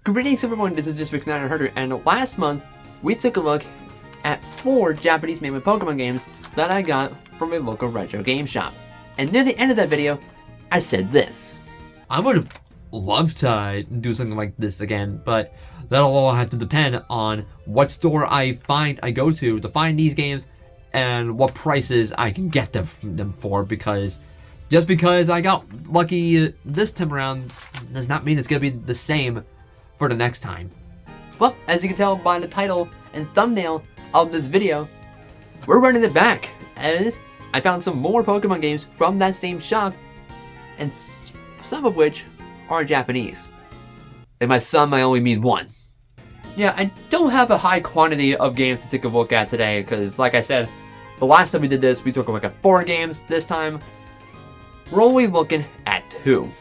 Greetings everyone, this is just Rick900, and last month we took a look at 4 Japanese made Pokemon games that I got from a local retro game shop. And near the end of that video, I said this. I would love to do something like this again, but that'll all have to depend on what store I go to find these games and what prices I can get them for, because just because I got lucky this time around does not mean it's going to be the same for the next time. Well, as you can tell by the title and thumbnail of this video, we're running it back, as I found some more Pokemon games from that same shop, and some of which are Japanese. And by some, I only mean one. Yeah, I don't have a high quantity of games to take a look at today, because like I said, the last time we did this, we took a look at 4 games. This time, we're only looking at 2.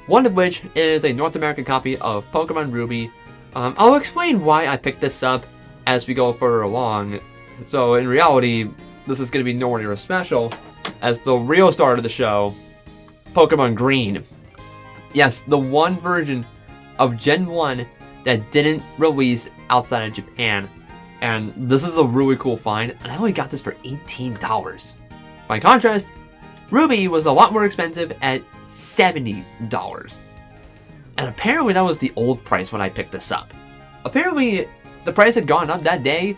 One of which is a North American copy of Pokemon Ruby. I'll explain why I picked this up as we go further along. So in reality, this is going to be nowhere near as special as the real start of the show, Pokemon Green. Yes, the one version of Gen 1 that didn't release outside of Japan. And this is a really cool find, and I only got this for $18. By contrast, Ruby was a lot more expensive at $70. And apparently that was the old price when I picked this up. Apparently the price had gone up that day,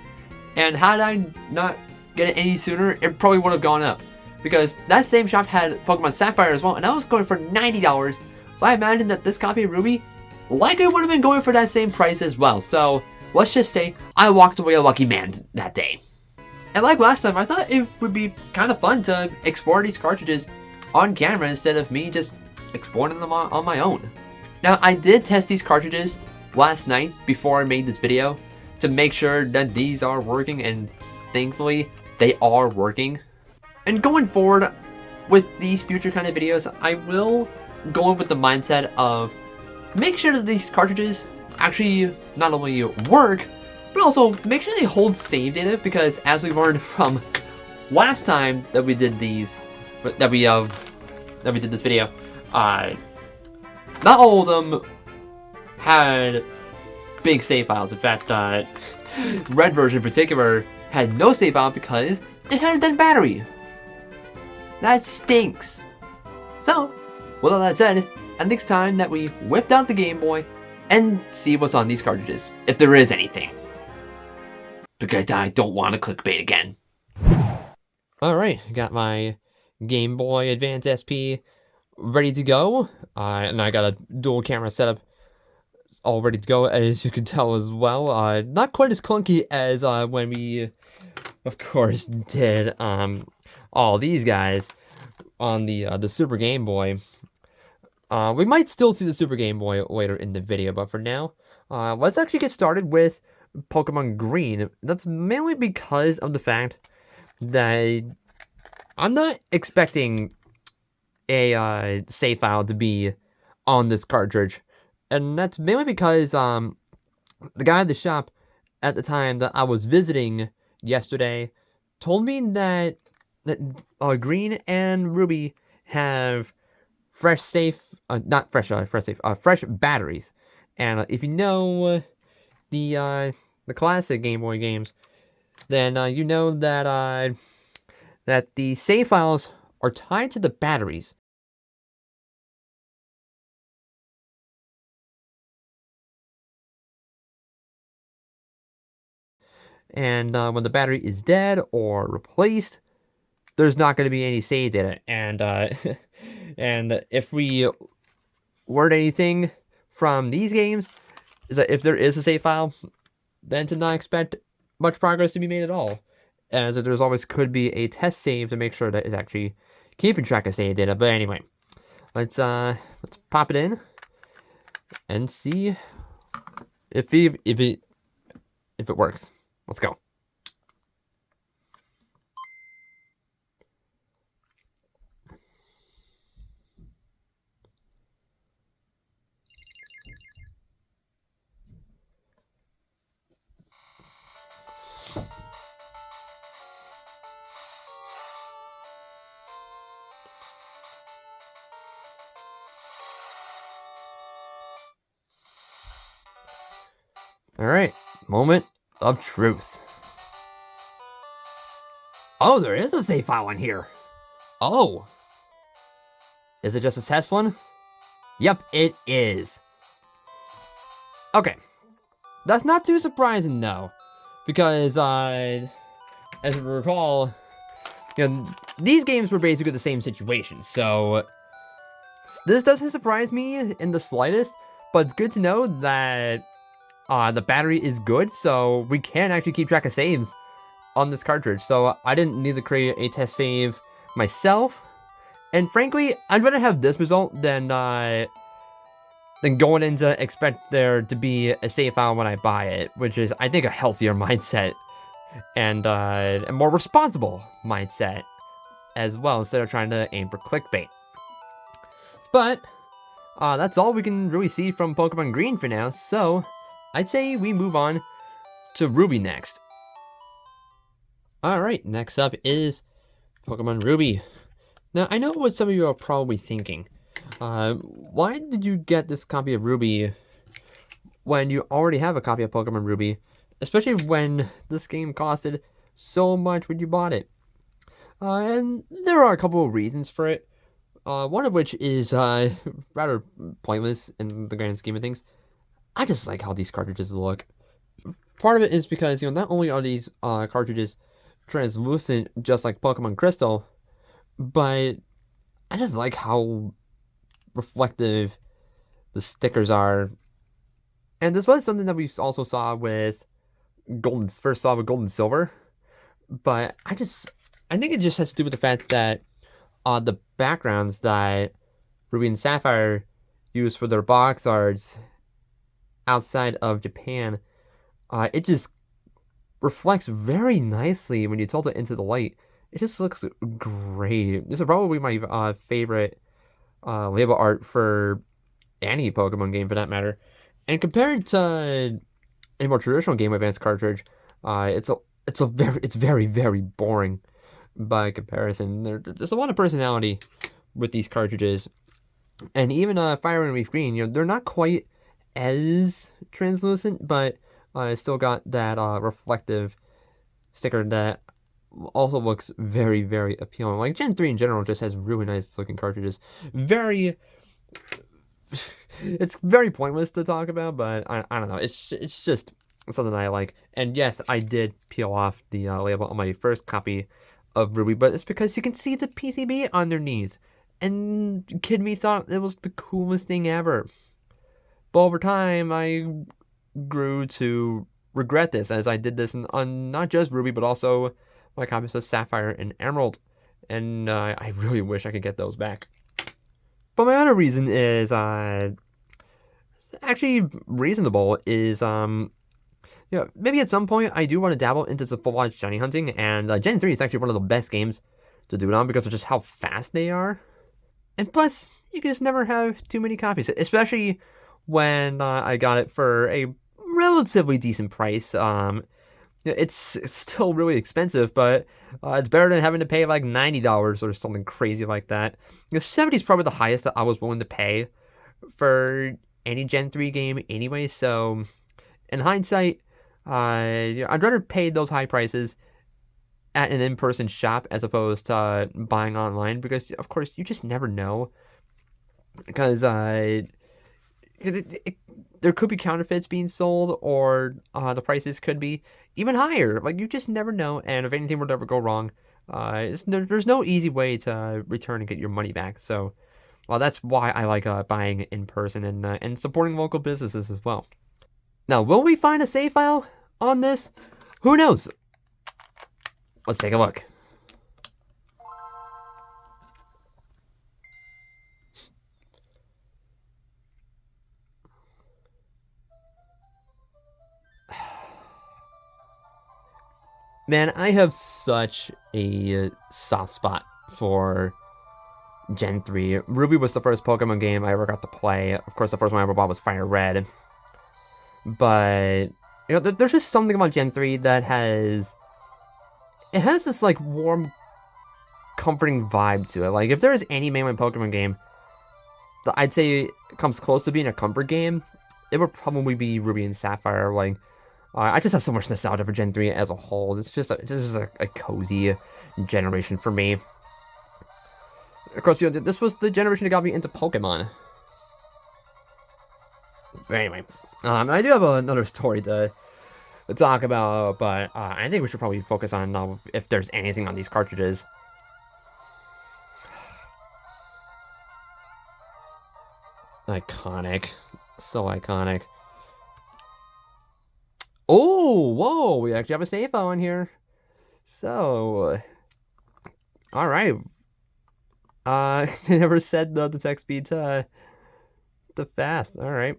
and had I not get it any sooner, it probably would have gone up. Because that same shop had Pokemon Sapphire as well, and I was going for $90. So I imagine that this copy of Ruby likely would have been going for that same price as well. So let's just say I walked away a lucky man that day. And like last time, I thought it would be kind of fun to explore these cartridges on camera instead of me just exploring them on my own. Now, I did test these cartridges last night before I made this video to make sure that these are working, and thankfully they are working. And going forward with these future kind of videos, I will go in with the mindset of make sure that these cartridges actually not only work, but also make sure they hold save data, because as we learned from last time that we did these, that we did this video, not all of them had big save files. In fact, Red version in particular had no save file because it had a dead battery. That stinks. So, with all that said, I think it's time that we whipped out the Game Boy and see what's on these cartridges, if there is anything. Because I don't want to clickbait again. Alright, got my Game Boy Advance SP ready to go. And I got a dual camera setup all ready to go, as you can tell as well. Not quite as clunky as when we, of course, did all these guys on the Super Game Boy. We might still see the Super Game Boy later in the video, but for now, let's actually get started with Pokemon Green. That's mainly because of the fact that I'm not expecting a save file to be on this cartridge, and that's mainly because the guy at the shop at the time that I was visiting yesterday told me that Green and Ruby have fresh batteries. And if you know the classic Game Boy games, then you know that that the save files are tied to the batteries. And when the battery is dead or replaced, there's not going to be any save data. And and if we learn anything from these games, is that if there is a save file, then to not expect much progress to be made at all, as there's always could be a test save to make sure that it's actually keeping track of save data. But anyway, let's pop it in and see if it works. Let's go. Alright, moment of truth. Oh, there is a save file in here. Oh. Is it just a test one? Yep, it is. Okay. That's not too surprising, though. Because, as I recall, these games were basically the same situation. So, this doesn't surprise me in the slightest. But it's good to know that the battery is good. So, we can actually keep track of saves on this cartridge. So, I didn't need to create a test save myself. And frankly, I'd rather have this result than going in to expect there to be a save file when I buy it, which is, I think, a healthier mindset and a more responsible mindset as well, instead of trying to aim for clickbait. But that's all we can really see from Pokemon Green for now, so I'd say we move on to Ruby next. Alright, next up is Pokemon Ruby. Now, I know what some of you are probably thinking. Why did you get this copy of Ruby when you already have a copy of Pokemon Ruby? Especially when this game costed so much when you bought it. And there are a couple of reasons for it. One of which is rather pointless in the grand scheme of things. I just like how these cartridges look. Part of it is because, not only are these cartridges translucent just like Pokemon Crystal, but I just like how reflective the stickers are. And this was something that we also saw with Gold and Silver. But I think it just has to do with the fact that the backgrounds that Ruby and Sapphire use for their box arts outside of Japan, it just reflects very nicely when you tilt it into the light. It just looks great. This is probably my favorite label art for any Pokemon game, for that matter. And compared to a more traditional Game Boy Advance cartridge, it's very, very boring by comparison. There's a lot of personality with these cartridges, and even Fire and Leaf Green, they're not quite as translucent, but it's still got that reflective sticker that also looks very, very appealing. Like Gen 3 in general just has really nice looking cartridges. It's very pointless to talk about, but I don't know. It's just something I like. And yes, I did peel off the label on my first copy of Ruby, but it's because you can see the PCB underneath. And kid me thought it was the coolest thing ever. But over time, I grew to regret this, as I did this on not just Ruby, but also my copies of Sapphire and Emerald, and I really wish I could get those back. But my other reason is actually reasonable. Is maybe at some point I do want to dabble into the full-on shiny hunting, and Gen 3 is actually one of the best games to do it on because of just how fast they are. And plus, you can just never have too many copies, especially when I got it for a relatively decent price. It's still really expensive, but it's better than having to pay like $90 or something crazy like that. $70 is probably the highest that I was willing to pay for any Gen 3 game anyway, so in hindsight, I'd rather pay those high prices at an in-person shop as opposed to buying online, because of course you just never know, because there could be counterfeits being sold, or the prices could be even higher. Like, you just never know, and if anything were to ever go wrong, there's no easy way to return and get your money back. So, well, that's why I like buying in person and supporting local businesses as well. Now, will we find a save file on this? Who knows? Let's take a look. Man, I have such a soft spot for Gen 3. Ruby was the first Pokemon game I ever got to play. Of course, the first one I ever bought was Fire Red. But, there's just something about Gen 3 that has this, like, warm, comforting vibe to it. Like, if there is any mainline Pokemon game that I'd say comes close to being a comfort game, it would probably be Ruby and Sapphire. Like, I just have so much nostalgia for Gen 3 as a whole. It's just a cozy generation for me. Of course, you know, this was the generation that got me into Pokemon. But anyway, I do have another story to talk about, but I think we should probably focus on if there's anything on these cartridges. Iconic. So iconic. Oh, whoa, we actually have a save file in here. So, all right. They never said the text speed to fast. All right.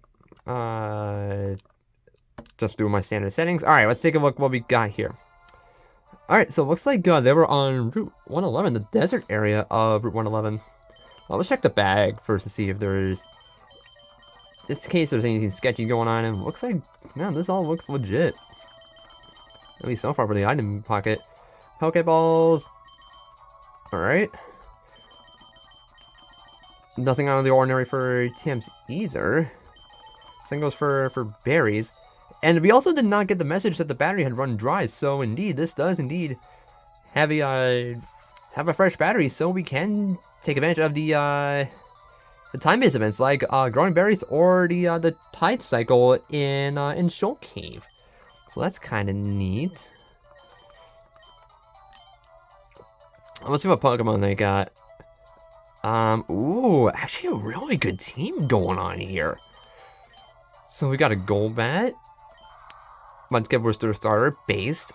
Just doing my standard settings. All right, let's take a look what we got here. All right, so it looks like they were on Route 111, the desert area of Route 111. Well, let's check the bag first to see if there's, in case there's anything sketchy going on. And it looks like, man, this all looks legit. At least so far for the item pocket. Pokeballs. All right. Nothing out of the ordinary for TMs either. Same goes for berries. And we also did not get the message that the battery had run dry. So indeed, this does indeed have a fresh battery, so we can take advantage of the time-based events like growing berries or the tide cycle in Shoal Cave. So that's kind of neat. Let's see what Pokemon they got. Ooh, actually a really good team going on here. So we got a Golbat, Mudkip was their starter, based.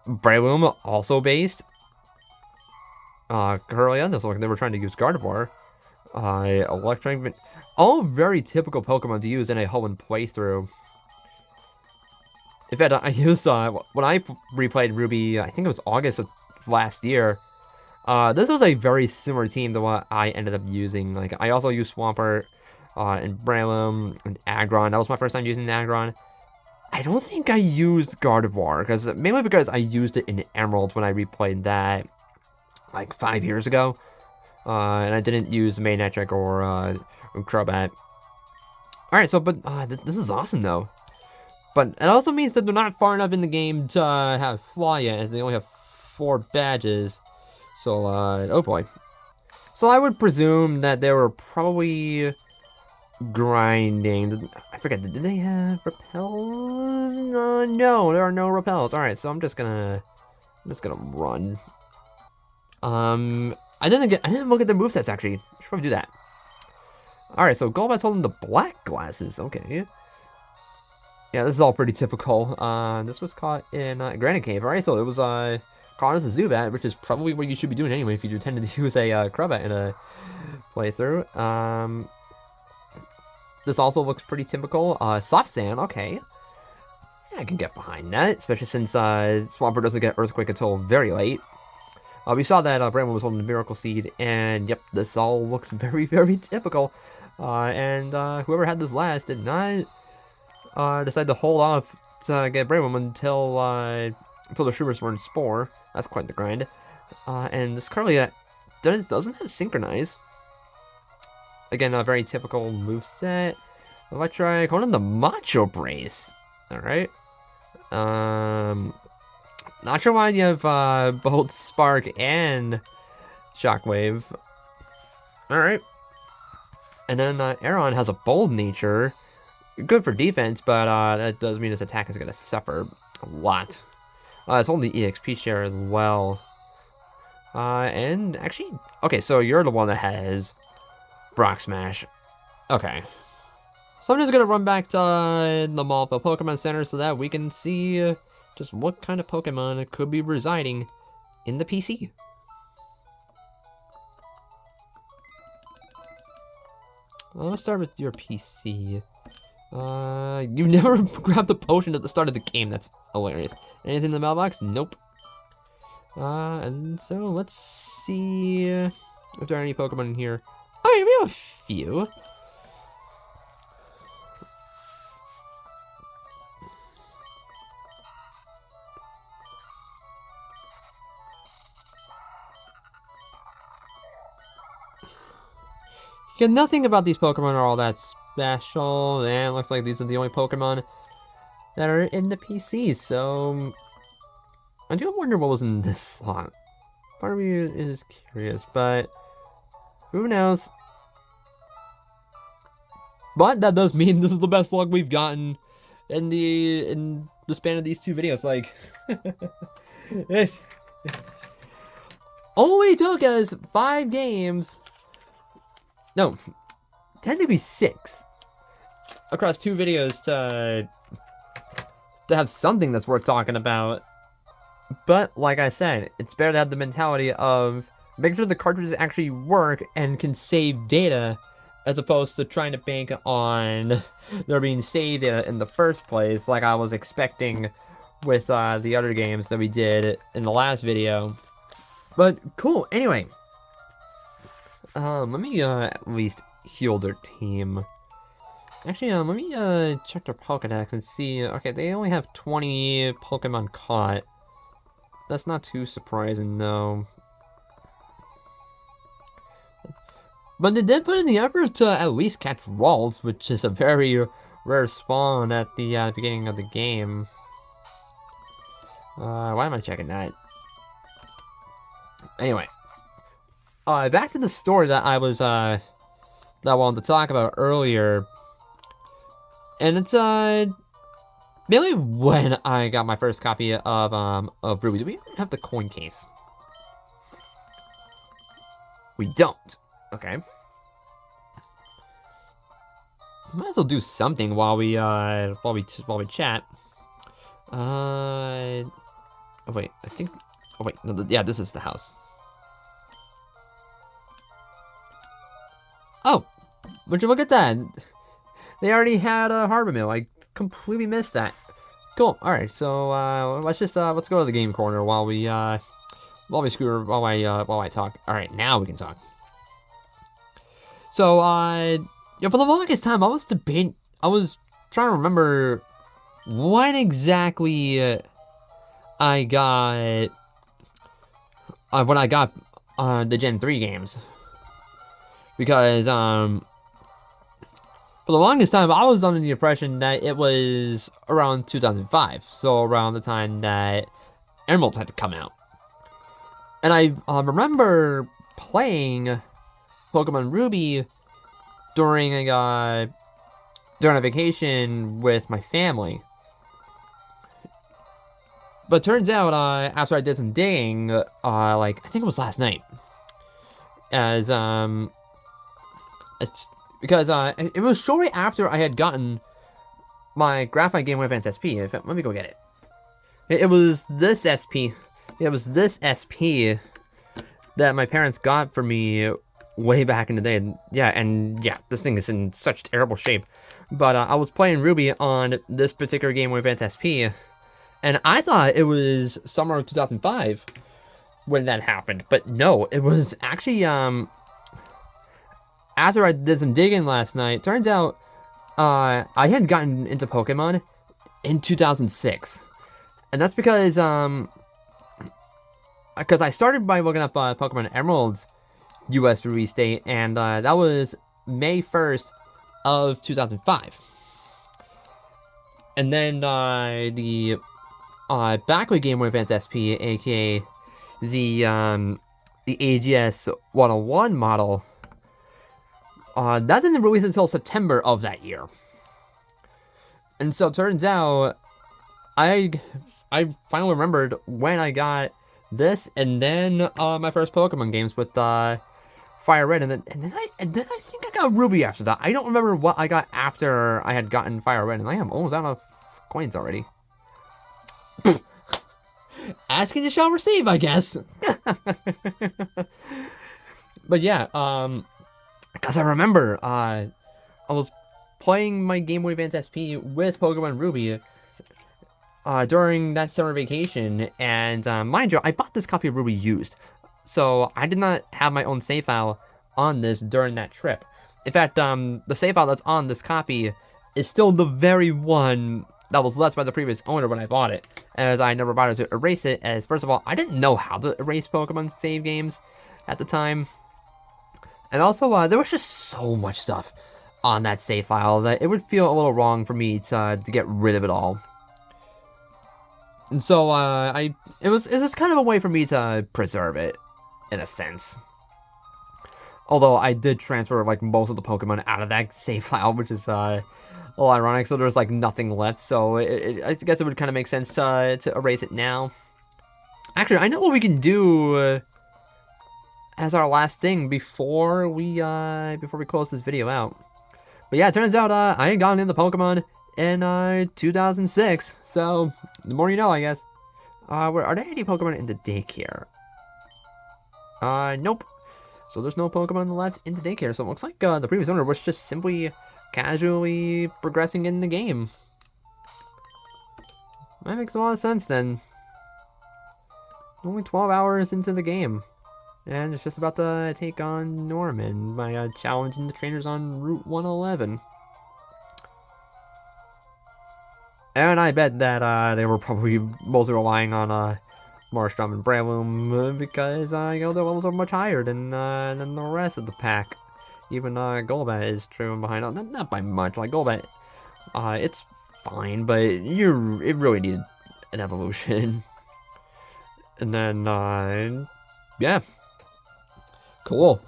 Breloom, also based. Corellia, this looks like they were trying to use Gardevoir. Electric, all very typical Pokemon to use in a Hoenn playthrough. In fact, I used, when I replayed Ruby, I think it was August of last year, this was a very similar team to what I ended up using. Like, I also used Swampert, and Breloom, and Aggron. That was my first time using Aggron. I don't think I used Gardevoir, mainly because I used it in Emerald when I replayed that, like, 5 years ago. And I didn't use Manectric or Crobat. Alright, so, but, this is awesome, though. But it also means that they're not far enough in the game to have Fly yet, as they only have 4 badges. So, oh boy. So I would presume that they were probably grinding. I forget, did they have repels? No, there are no repels. Alright, so I'm just gonna run. I didn't look at their movesets, actually. I should probably do that. Alright, so Golbat's holding the black glasses. Okay. Yeah, this is all pretty typical. This was caught in Granite Cave. Alright, so it was caught as a Zubat, which is probably what you should be doing anyway if you do tend to use a Crobat in a playthrough. This also looks pretty typical. Soft Sand, okay. Yeah, I can get behind that, especially since Swampert doesn't get Earthquake until very late. We saw that Bramble was holding the Miracle Seed, and yep, this all looks very, very typical. And whoever had this last did not decide to hold off to get Bramble until the Shivers were in Spore. That's quite the grind. And this Corellia doesn't have Synchronize. Again, a very typical moveset. Electric, holding the Macho Brace. Alright. Not sure why you have both Spark and Shockwave. Alright. And then Aeron has a Bold Nature. Good for defense, but that does mean his attack is going to suffer a lot. It's holding the EXP share as well. And actually, okay, so you're the one that has Brock Smash. Okay. So I'm just going to run back to the Malville Pokemon Center so that we can see just what kind of Pokemon could be residing in the PC. Let's start with your PC. You never grabbed the potion at the start of the game. That's hilarious. Anything in the mailbox? Nope. And so let's see if there are any Pokemon in here. Oh, yeah, we have a few. Yeah, nothing about these Pokemon are all that special, and it looks like these are the only Pokemon that are in the PC, so I do wonder what was in this slot. Part of me is curious, but who knows? But that does mean this is the best luck we've gotten in the span of these two videos. Like, it only took us 5 games. No, technically 6 across 2 videos to have something that's worth talking about. But like I said, it's better to have the mentality of making sure the cartridges actually work and can save data, as opposed to trying to bank on there being saved data in the first place, like I was expecting with the other games that we did in the last video. But cool. Anyway, let me at least heal their team. Actually, let me check their Pokédex and see. Okay, they only have 20 Pokemon caught. That's not too surprising, though. But they did put in the effort to at least catch Ralts, which is a very rare spawn at the beginning of the game. Why am I checking that? Anyway, back to the story that I was that I wanted to talk about earlier, and it's mainly when I got my first copy of Ruby. Do we even have the coin case? We don't. Okay. Might as well do something while we chat. Oh wait, I think. Oh wait, no, yeah, this is the house. Oh, would you look at that? They already had a harbor mill. I completely missed that. Cool. All right, so let's go to the game corner while I talk. All right, now we can talk. So, yeah, for the longest time, I was trying to remember what exactly I got when I got the Gen 3 games. Because, for the longest time, I was under the impression that it was around 2005. So, around the time that Emerald had to come out. And I remember playing Pokemon Ruby during a vacation with my family. But turns out, after I did some digging, like, I think it was last night, because it was shortly after I had gotten my Graphite Game Boy Advance SP. Let me go get it. It was this SP. It was this SP that my parents got for me way back in the day. And yeah, this thing is in such terrible shape. But I was playing Ruby on this particular Game Boy Advance SP, and I thought it was summer of 2005 when that happened. But no, it was actually after I did some digging last night. Turns out I had gotten into Pokemon in 2006, and that's because I started by looking up Pokemon Emerald's US release date, and that was May 1st of 2005. And then the Backward Game Boy Advance SP, aka the AGS 101 model, that didn't release until September of that year. And so it turns out I finally remembered when I got this, and then my first Pokemon games with Fire Red, and then I think I got Ruby after that. I don't remember what I got after I had gotten Fire Red, and I am almost out of coins already. Asking you shall receive, I guess. But yeah, because I remember I was playing my Game Boy Advance SP with Pokemon Ruby during that summer vacation, and mind you, I bought this copy of Ruby used, so I did not have my own save file on this during that trip. In fact, the save file that's on this copy is still the very one that was left by the previous owner when I bought it, as I never bothered to erase it, as first of all, I didn't know how to erase Pokemon save games at the time. And also, there was just so much stuff on that save file that it would feel a little wrong for me to get rid of it all. And so it was kind of a way for me to preserve it, in a sense. Although I did transfer like most of the Pokemon out of that save file, which is a little ironic. So there's like nothing left. So I guess it would kind of make sense to erase it now. Actually, I know what we can do as our last thing before we close this video out. But yeah, it turns out I had gotten into Pokemon in 2006. So the more you know, I guess. Are there any Pokemon in the daycare? Nope. So there's no Pokemon left in the daycare. So it looks like the previous owner was just simply casually progressing in the game. That makes a lot of sense then. Only 12 hours into the game. And it's just about to take on Norman by challenging the trainers on Route 111. And I bet that they were probably mostly relying on Marshtom and Breloom because you know, their levels are much higher than the rest of the pack. Even Golbat is trailing behind. Not by much. Like Golbat, it's fine, but it really needed an evolution. And then yeah, cool.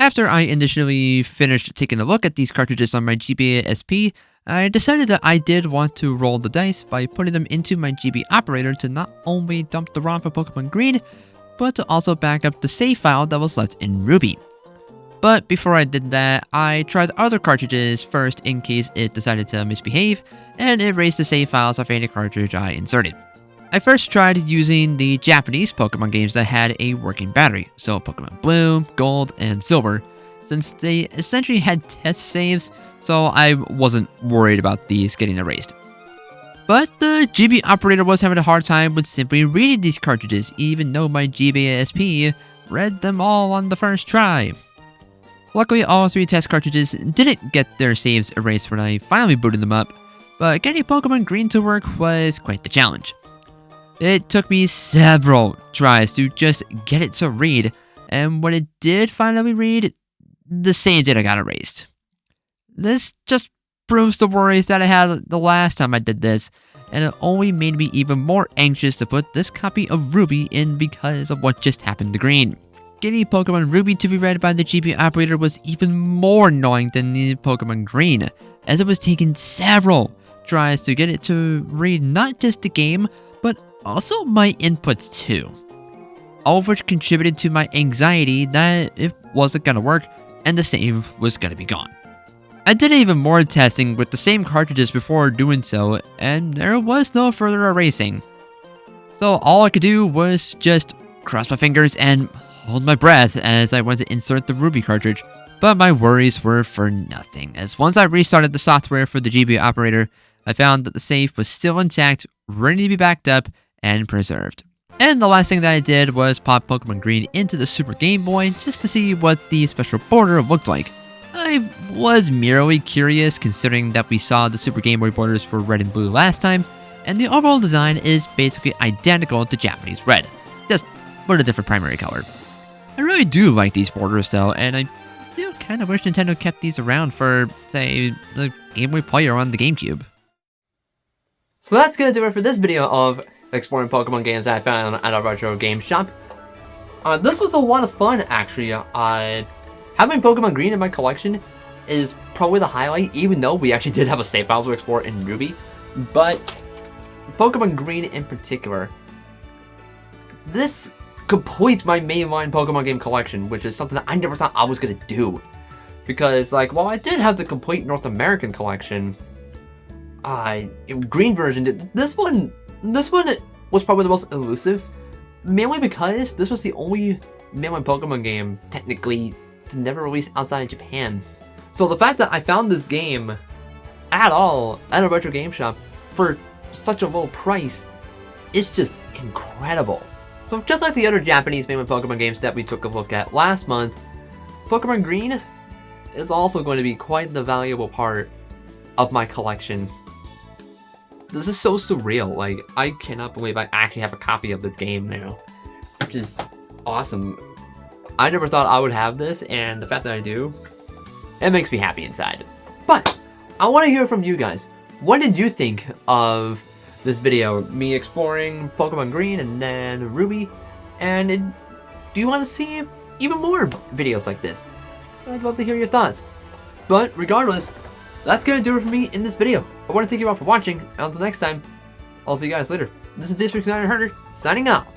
After I initially finished taking a look at these cartridges on my GBA SP, I decided that I did want to roll the dice by putting them into my GB operator to not only dump the ROM for Pokemon Green, but to also back up the save file that was left in Ruby. But before I did that, I tried other cartridges first in case it decided to misbehave and erase the save files of any cartridge I inserted. I first tried using the Japanese Pokemon games that had a working battery, so Pokemon Blue, Gold, and Silver, since they essentially had test saves, so I wasn't worried about these getting erased. But the GB operator was having a hard time with simply reading these cartridges, even though my GBA SP read them all on the first try. Luckily, all 3 test cartridges didn't get their saves erased when I finally booted them up, but getting Pokemon Green to work was quite the challenge. It took me several tries to just get it to read, and when it did finally read, the save data got erased. This just proves the worries that I had the last time I did this, and it only made me even more anxious to put this copy of Ruby in because of what just happened to Green. Getting Pokemon Ruby to be read by the GB operator was even more annoying than the Pokemon Green, as it was taking several tries to get it to read not just the game, but also my inputs too. All of which contributed to my anxiety that it wasn't gonna work and the save was gonna be gone. I did even more testing with the same cartridges before doing so, and there was no further erasing. So all I could do was just cross my fingers and hold my breath as I went to insert the Ruby cartridge, but my worries were for nothing, as once I restarted the software for the GB operator, I found that the save was still intact, ready to be backed up, and preserved. And the last thing that I did was pop Pokemon Green into the Super Game Boy just to see what the special border looked like. I was merely curious considering that we saw the Super Game Boy borders for red and blue last time, and the overall design is basically identical to Japanese red, just with a different primary color. I really do like these borders though, and I do kind of wish Nintendo kept these around for, say, the Game Boy Player on the GameCube. So that's gonna do it for this video of exploring Pokemon games that I found at a retro game shop. This was a lot of fun actually. Having Pokemon Green in my collection is probably the highlight, even though we actually did have a save file to explore in Ruby. But Pokemon Green in particular, this completes my mainline Pokemon game collection, which is something that I never thought I was gonna do. Because, like, while I did have the complete North American collection, Green version, this one was probably the most elusive, mainly because this was the only mainline Pokemon game, technically, to never release outside of Japan. So the fact that I found this game at all at a retro game shop for such a low price is just incredible. So just like the other Japanese mainline Pokemon games that we took a look at last month, Pokemon Green is also going to be quite the valuable part of my collection. This is so surreal, like, I cannot believe I actually have a copy of this game now, which is awesome. I never thought I would have this, and the fact that I do, it makes me happy inside. But I want to hear from you guys. What did you think of this video? Me exploring Pokemon Green and then Ruby, and do you want to see even more videos like this? I'd love to hear your thoughts. But regardless, that's gonna do it for me in this video. I want to thank you all for watching, and until next time, I'll see you guys later. This is District 900 signing out.